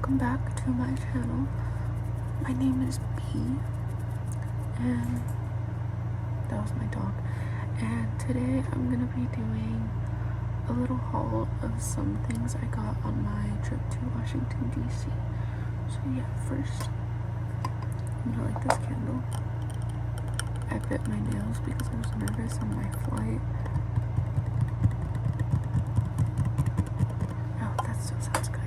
welcome back to my channel. My name is B, and that was my dog. And today I'm gonna be doing a little haul of some things I got on my trip to Washington, D.C. So yeah, first, I'm gonna light this candle. I bit my nails because I was nervous on my flight. Oh, that still sounds good.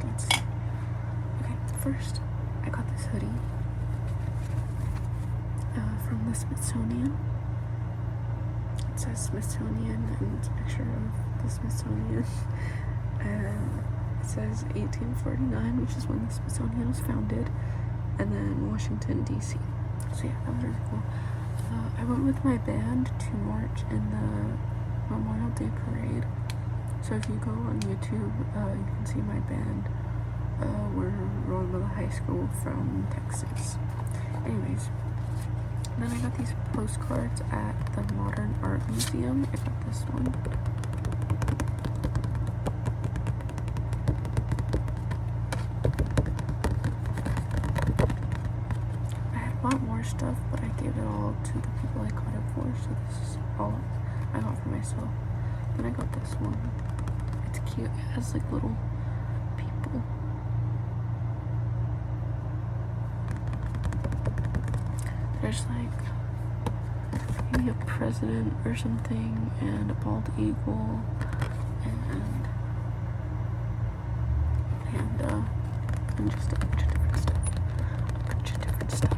Let's see. Okay, first, I got this hoodie from the Smithsonian. It says Smithsonian, and it's a picture of the Smithsonian. And it says 1849, which is when the Smithsonian was founded, and then Washington, D.C. So yeah, that was really cool. I went with my band to march in the Memorial Day Parade. So if you go on YouTube, you can see my band. We're Royal High School from Texas. Anyways, then I got these postcards at the Modern Art Museum. I got this one. I had bought more stuff, but I gave it all to the people I got it for, so this is all I got for myself. Then I got this one. It's cute. It has like little people. There's like maybe a president or something, and a bald eagle, and a panda, and just a bunch of different stuff.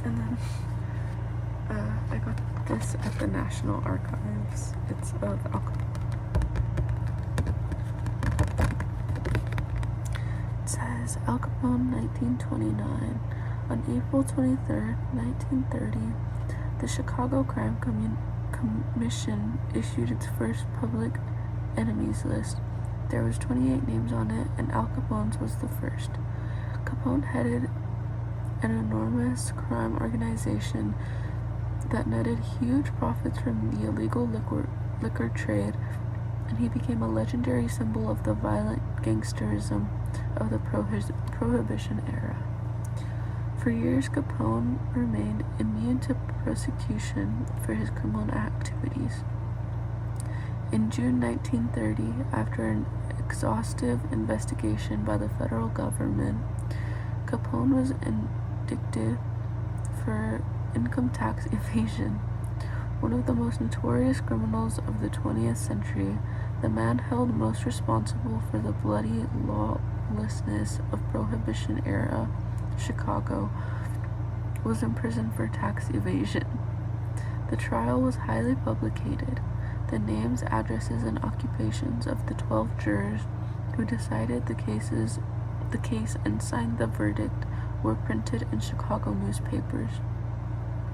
And then I got this at the National Archives. It's of Al Capone. It says Al Capone, 1929. On April 23rd, 1930, the Chicago Crime Commission issued its first public enemies list. There was 28 names on it, and Al Capone's was the first. Capone headed an enormous crime organization that netted huge profits from the illegal liquor trade, and he became a legendary symbol of the violent gangsterism of the Prohibition era. For years, Capone remained immune to prosecution for his criminal activities. In June 1930, after an exhaustive investigation by the federal government, Capone was indicted for income tax evasion. One of the most notorious criminals of the 20th century, the man held most responsible for the bloody lawlessness of Prohibition-era Chicago, was imprisoned for tax evasion. The trial was highly publicated. The names, addresses, and occupations of the 12 jurors who decided the case and signed the verdict were printed in Chicago newspapers.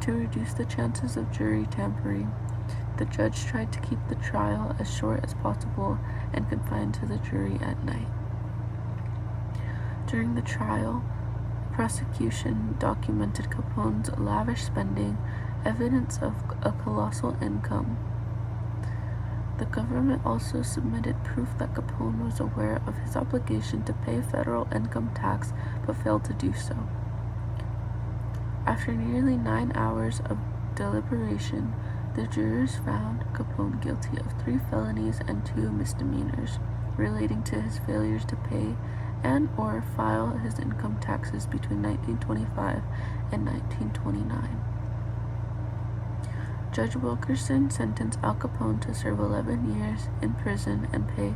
To reduce the chances of jury tampering, the judge tried to keep the trial as short as possible and confined to the jury at night. During the trial, the prosecution documented Capone's lavish spending, evidence of a colossal income. The government also submitted proof that Capone was aware of his obligation to pay federal income tax but failed to do so. After nearly 9 hours of deliberation, the jurors found Capone guilty of 3 felonies and 2 misdemeanors relating to his failures to pay and/or file his income taxes between 1925 and 1929. Judge Wilkerson sentenced Al Capone to serve 11 years in prison and pay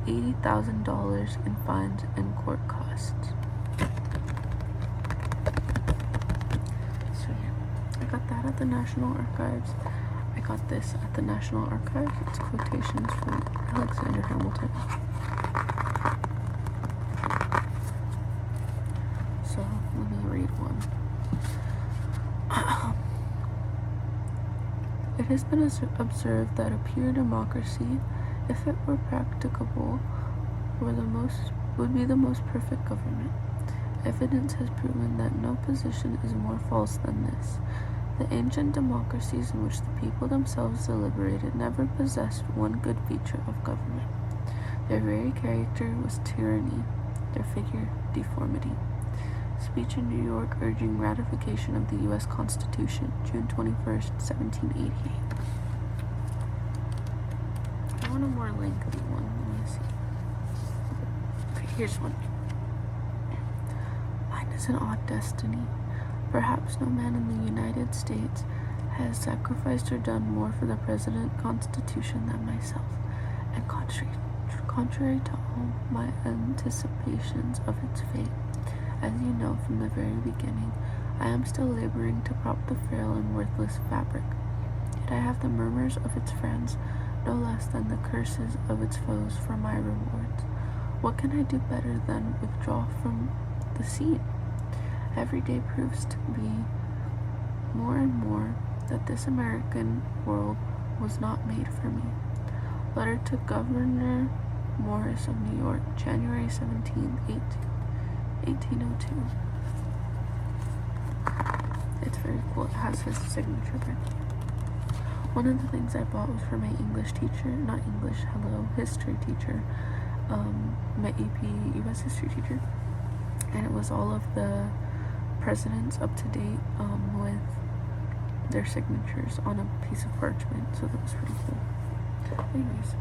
$80,000 in fines and court costs. So yeah, I got that at the National Archives. I got this at the National Archives. It's quotations from Alexander Hamilton. So let me read one. It has been observed that a pure democracy, if it were practicable, would be the most perfect government. Evidence has proven that no position is more false than this. The ancient democracies in which the people themselves deliberated never possessed one good feature of government. Their very character was tyranny, their figure deformity. Speech in New York urging ratification of the U.S. Constitution, June 21st, 1788. I want a more lengthy one. Let me see. Okay, here's one. Mine is an odd destiny. Perhaps no man in the United States has sacrificed or done more for the President Constitution than myself, and contrary to all my anticipations of its fate, as you know from the very beginning, I am still laboring to prop the frail and worthless fabric. Yet I have the murmurs of its friends, no less than the curses of its foes, for my rewards. What can I do better than withdraw from the scene? Every day proves to be more and more that this American world was not made for me. Letter to Governor Morris of New York, January 17, 1802. It's very cool. It has his signature there. One of the things I bought was for my English teacher, not English, history teacher, my AP US history teacher, and it was all of the presidents up to date with their signatures on a piece of parchment, so that was pretty cool. Anyways,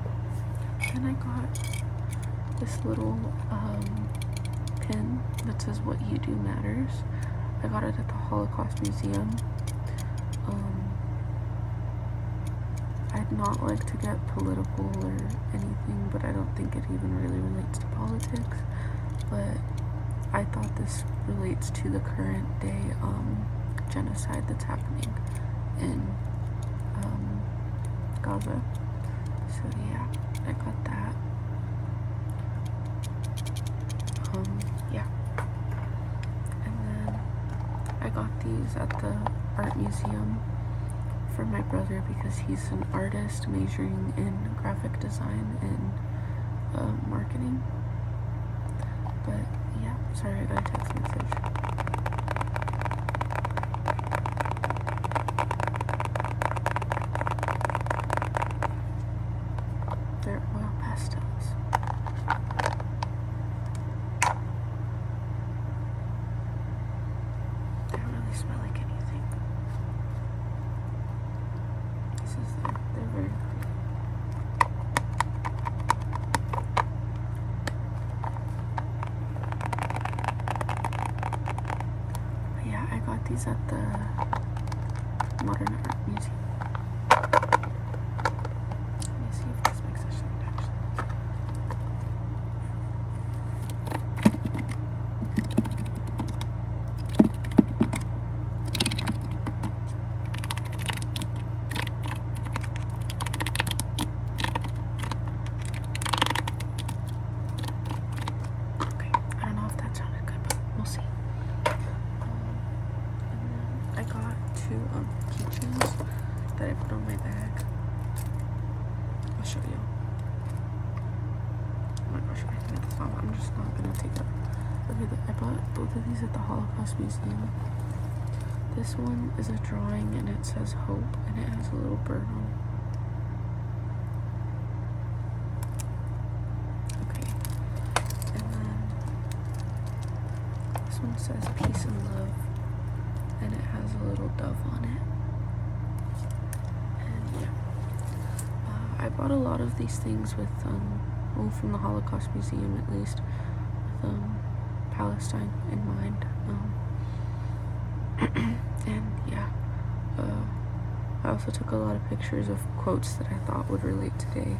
then I got this little pin that says "What you do matters." I got it at the Holocaust Museum. I'd not like to get political or anything, but I don't think it even really relates to politics. But I thought this relates to the current day genocide that's happening in Gaza. So yeah, I got that. Yeah. And then I got these at the art museum for my brother because he's an artist majoring in graphic design and marketing. But yeah, sorry, I got a text message. They're oil pastels. They don't really smell like anything. They're very pretty. But yeah, I got these at the Modern Art Museum. Let me see if this makes a sound actually. Okay, I don't know if that sounded good, but we'll see. And then I got two keychains that I put on my bag. I'll show you. Oh my gosh, I think it's not. I'm just not gonna take it. Okay, I bought both of these at the Holocaust Museum. This one is a drawing and it says hope and it has a little bird on it. Okay, and then this one says peace and love and it has a little dove on it. And yeah, I bought a lot of these things with well, from the Holocaust Museum at least, with Palestine in mind. And yeah, I also took a lot of pictures of quotes that I thought would relate today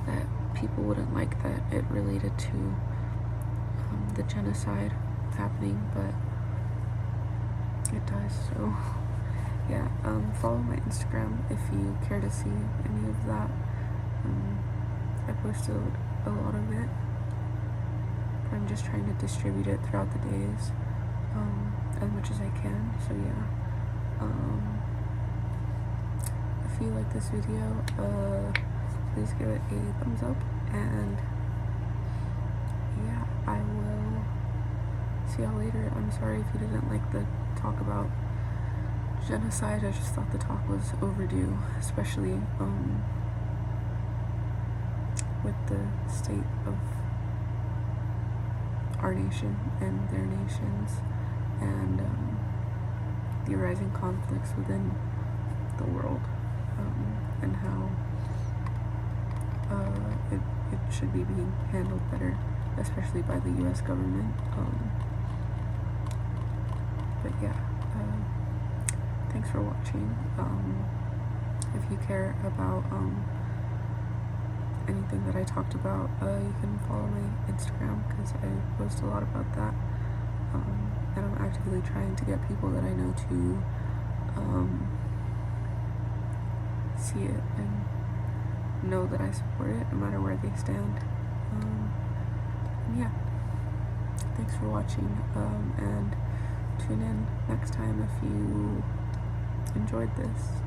that people wouldn't like that it related to the genocide happening, but it does. So yeah, follow my Instagram if you care to see any of that. I posted a lot of it. I'm just trying to distribute it throughout the days as much as I can. So yeah, if you like this video, please give it a thumbs up, and yeah, I will see y'all later. I'm sorry if you didn't like the talk about genocide. I just thought the talk was overdue, especially with the state of our nation and their nations, and the rising conflicts within the world, and how it should be being handled better, especially by the US government. But yeah, thanks for watching. If you care about anything that I talked about, you can follow my Instagram, because I post a lot about that, and I'm actively trying to get people that I know to see it and know that I support it no matter where they stand. And yeah, thanks for watching, and tune in next time if you enjoyed this.